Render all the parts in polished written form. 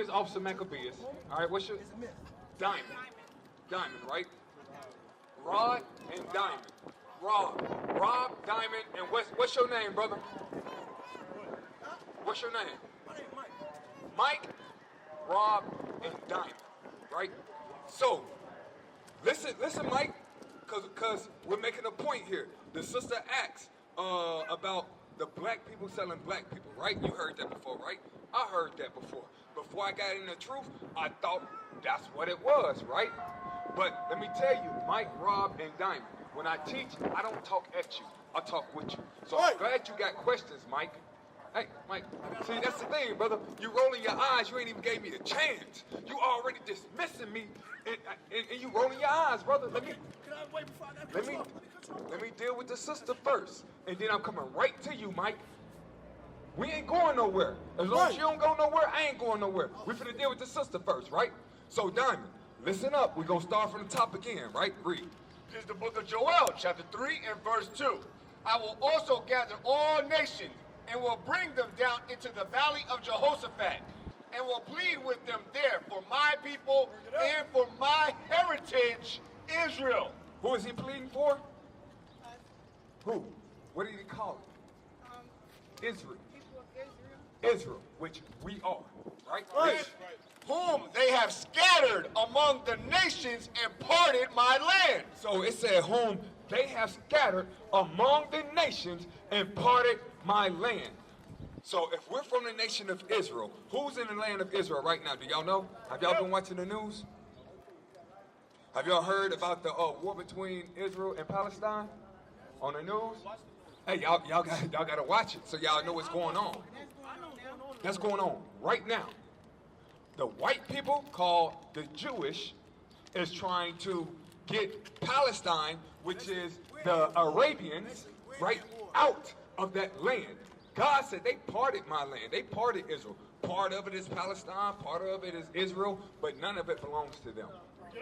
is Officer Maccabeus. All right, what's your Diamond? Diamond, right? Rod and Diamond. Rob, Diamond, and what's your name, brother? What's your name? Mike, Rob, and Diamond, right? So, listen, Mike, because we're making a point here. The sister asks about the black people selling black people, right? You heard that before, right? I heard that before. Before I got into the truth, I thought that's what it was, right? But let me tell you, Mike, Rob, and Diamond, when I teach, I don't talk at you. I talk with you. So I'm glad you got questions, Mike. Hey, Mike, see, that's the thing, brother. You rolling your eyes, you ain't even gave me a chance. You already dismissing me, and you rolling your eyes, brother. Let me deal with the sister first, and then I'm coming right to you, Mike. We ain't going nowhere. As long as you don't go nowhere, I ain't going nowhere. We finna deal with the sister first, right? So, Diamond, listen up. We're gonna start from the top again, right? Read. Here's the book of Joel, chapter 3 and verse 2. I will also gather all nations and will bring them down into the valley of Jehoshaphat and will plead with them there for my people and for my heritage, Israel. Who is he pleading for? Who? What did he call it? Israel. Israel, which we are, right? Whom they have scattered among the nations and parted my land. So it said, whom they have scattered among the nations and parted my land. So if we're from the nation of Israel, who's in the land of Israel right now? Do y'all know? Have y'all been watching the news? Have y'all heard about the war between Israel and Palestine on the news? Hey, y'all got to watch it so y'all know what's going on. That's going on right now. The white people, called the Jewish, is trying to get Palestine, which is the Arabians, right, out of that land. God said they parted my land. They parted Israel. Part of it is Palestine, part of it is Israel, but none of it belongs to them.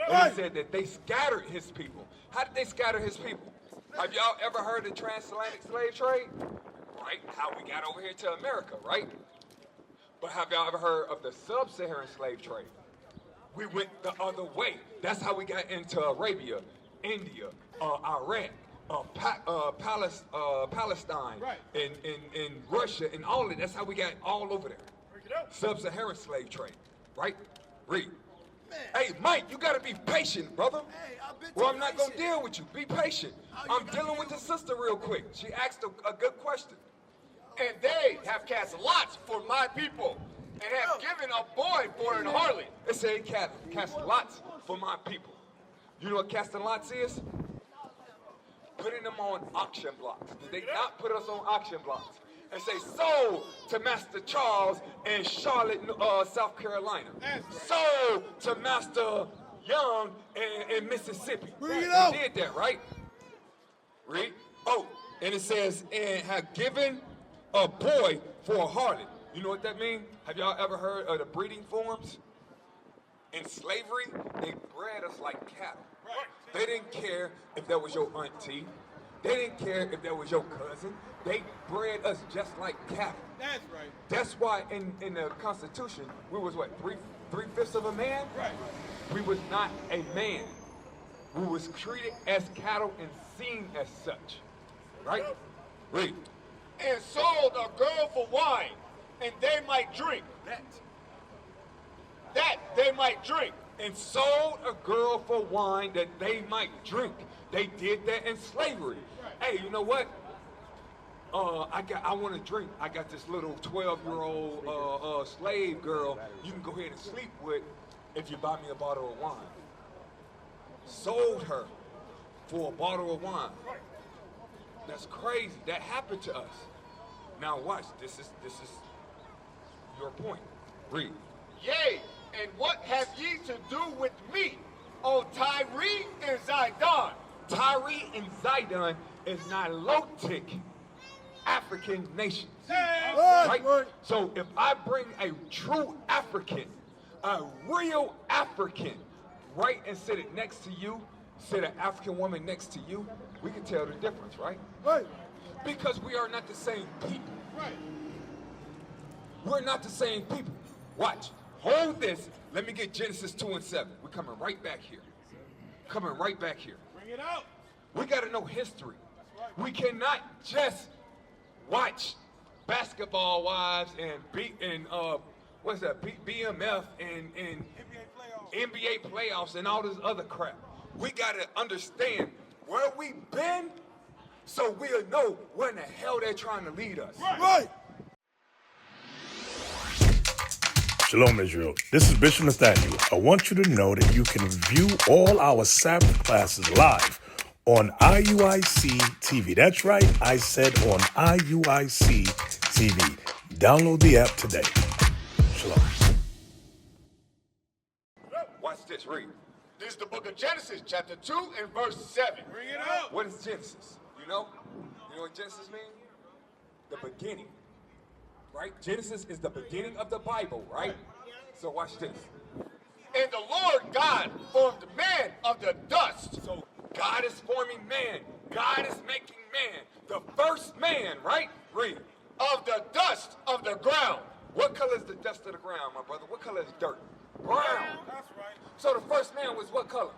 And he said that they scattered his people. How did they scatter his people? Have y'all ever heard of transatlantic slave trade? Right? How we got over here to America, right? But have y'all ever heard of the sub-Saharan slave trade? We went the other way. That's how we got into Arabia, India, Iraq, Palestine, and Russia, and all of it. That's how we got all over there. Sub-Saharan slave trade, right? Read. Man. Hey, Mike, you gotta be patient, brother. Hey, well, I'm not gonna deal with you. Be patient. I'm dealing with the sister real quick. She asked a good question. And they have cast lots for my people, and have given a boy for an harlot. It said cast lots for my people. You know what casting lots is? Putting them on auction blocks. Did they not put us on auction blocks? And say, sold to Master Charles in Charlotte, South Carolina. Sold to Master Young in Mississippi. They did that, right? Read. Oh, and it says, and have given a boy for a harlot. You know what that means? Have y'all ever heard of the breeding forms? In slavery, they bred us like cattle. They didn't care if that was your auntie. They didn't care if that was your cousin. They bred us just like cattle. That's right. That's why in the Constitution, we was what, three-fifths of a man? Right. We was not a man. We was treated as cattle and seen as such. Right? Read. And sold a girl for wine, and they might drink. That they might drink. And sold a girl for wine that they might drink. They did that in slavery. Hey, you know what? I want to drink. I got this little 12-year-old slave girl you can go ahead and sleep with if you buy me a bottle of wine. Sold her for a bottle of wine. That's crazy. That happened to us. Now watch. This is your point. Read. Yea, and what have ye to do with me, O Tyre and Zidon? Tyre and Zidon is Nilotic African nations. Right? So if I bring a true African, a real African, right, and sit it next to you, sit an African woman next to you, we can tell the difference, right? Right. Because we are not the same people. Right. We're not the same people. Watch. hold this. Let me get Genesis 2 and 7. We're coming right back here. Coming right back here. Bring it out. We got to know history. We cannot just watch Basketball Wives and BMF and NBA playoffs and all this other crap. We got to understand where we've been so we'll know where in the hell they're trying to lead us. Right. Shalom, Israel. This is Bishop Nathaniel. I want you to know that you can view all our Sabbath classes live on IUIC TV. That's right, I said on IUIC TV. Download the app today. Shalom. Watch this, read. This is the book of Genesis, chapter 2 and verse 7. Bring it out. What is Genesis? You know? You know what Genesis means? The beginning. Right? Genesis is the beginning of the Bible, right? So watch this. And the Lord God formed man of the dust. So God is forming man. God is making man. The first man, right? Read. Of the dust of the ground. What color is the dust of the ground, my brother? What color is dirt? Brown. That's right. So the first man was what color?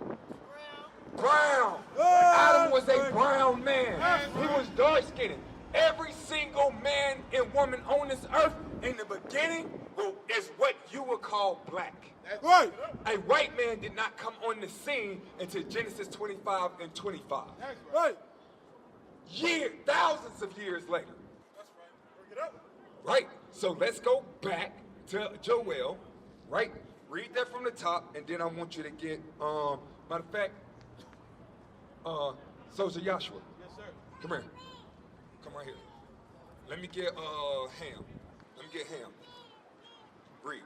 Brown. Adam was a brown man. He was dark-skinned. Every single man and woman on this earth in the beginning is what you would call black. That's right. A white man did not come on the scene until Genesis 25 and 25. That's right. Thousands of years later. That's right. Bring it up. Right? So let's go back to Joel, right? Read that from the top, and then I want you to get, matter of fact, Soldier Joshua. Yes, sir. Come here. Come right here. Let me get Ham. Let me get Ham. Read.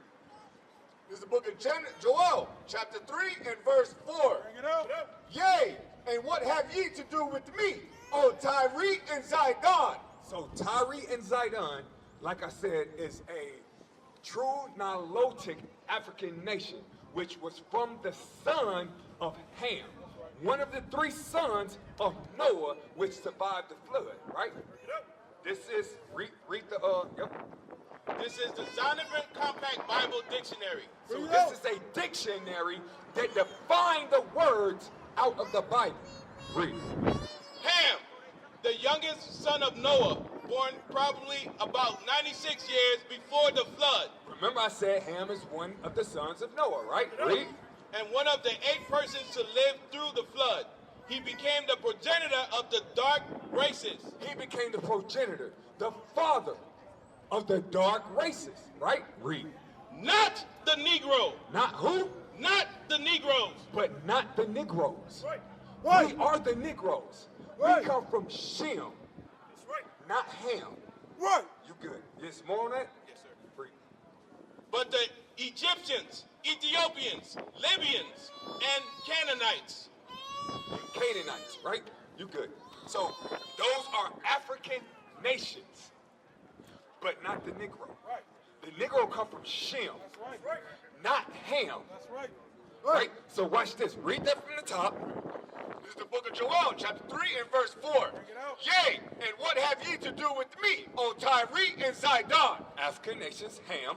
This is the book of Joel, chapter 3 and verse 4. Bring it out. Yea, and what have ye to do with me, O Tyre and Zidon? So Tyre and Zidon, like I said, is a true Nilotic African nation, which was from the son of Ham, one of the 3 sons of Noah, which survived the flood, right? This is, read the, yep. This is the Zondervan Compact Bible Dictionary. So this is a dictionary that defines the words out of the Bible. Read. Ham, the youngest son of Noah, born probably about 96 years before the flood. Remember I said Ham is one of the sons of Noah, right? Read. And one of the 8 persons to live through the flood. He became the progenitor of the dark races. He became the progenitor, the father of the dark races, right? Read. Not the Negro. Not who? Not the Negroes. But not the Negroes. Right. We are the Negroes. Right. We come from Shem, That's right. not Ham. Right. You good? Yes, more on that? Yes, sir. Read. But the Egyptians, Ethiopians, Libyans, and Canaanites. And Canaanites, right? You good. So those are African nations, but not the Negro. Right. The Negro come from Shem, That's right. not Ham. That's right. Right? So watch this. Read that from the top. This is the book of Joel, chapter 3 and verse 4. Bring it out. Yea, and what have ye to do with me, O Tyre and Zidon, African nations, Ham.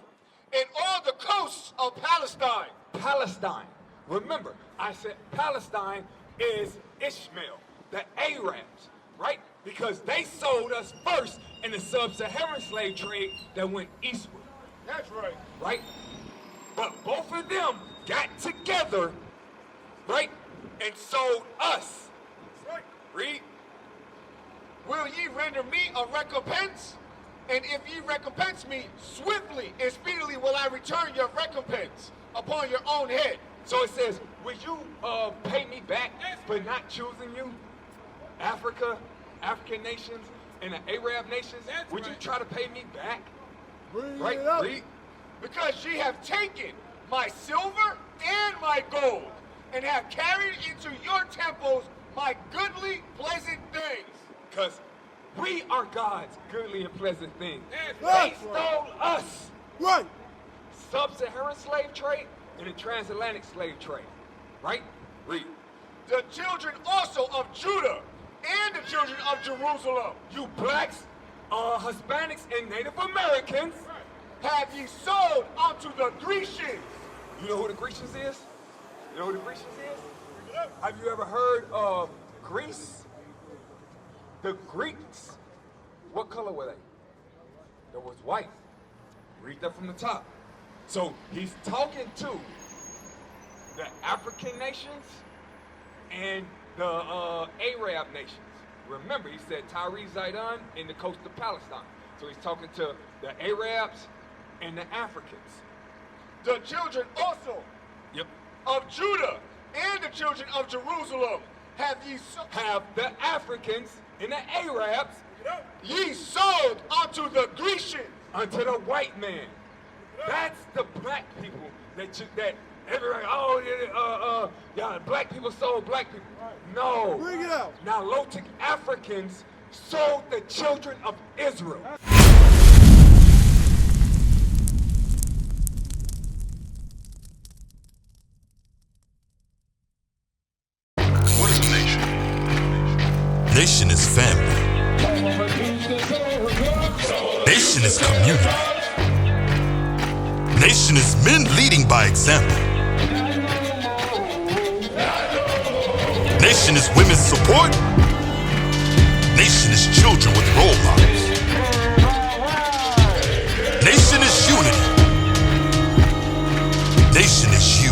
and all the coasts of Palestine? Palestine. Remember, I said Palestine is Ishmael, the Arabs, right? Because they sold us first in the sub-Saharan slave trade that went eastward, That's right. right? But both of them got together, right, and sold us. That's right. Read. Will ye render me a recompense? And if ye recompense me, swiftly and speedily will I return your recompense upon your own head. So it says, will you pay me back for not choosing you? African nations, and the Arab nations, would you try to pay me back? Bring Right? it up. Read. Because ye have taken my silver and my gold, and have carried into your temples my goodly, pleasant things. Because we are God's goodly and pleasant things. They That's stole us. Right. Sub-Saharan slave trade and the transatlantic slave trade. Right? Read. The children also of Judah and the children of Jerusalem. You blacks, Hispanics, and Native Americans have ye sold unto the Grecians. You know who the Grecians is? You know who the Grecians is? Have you ever heard of Greece? The Greeks, what color were they? They was white. Read that from the top. So he's talking to the African nations and the Arab nations. Remember, he said Tyre, Zidon, and the coast of Palestine. So he's talking to the Arabs and the Africans. The children also Yep. of Judah and the children of Jerusalem have The Africans and the Arabs ye sold unto the Grecians. unto the white man. That's the black people that everybody, yeah, black people sold black people. No. Bring it out. Now, Nilotic Africans sold the children of Israel. What is a nation? Nation is family. Nation is community. Nation is men leading by example. Nation is women's support. Nation is children with role models. Nation is unity. Nation is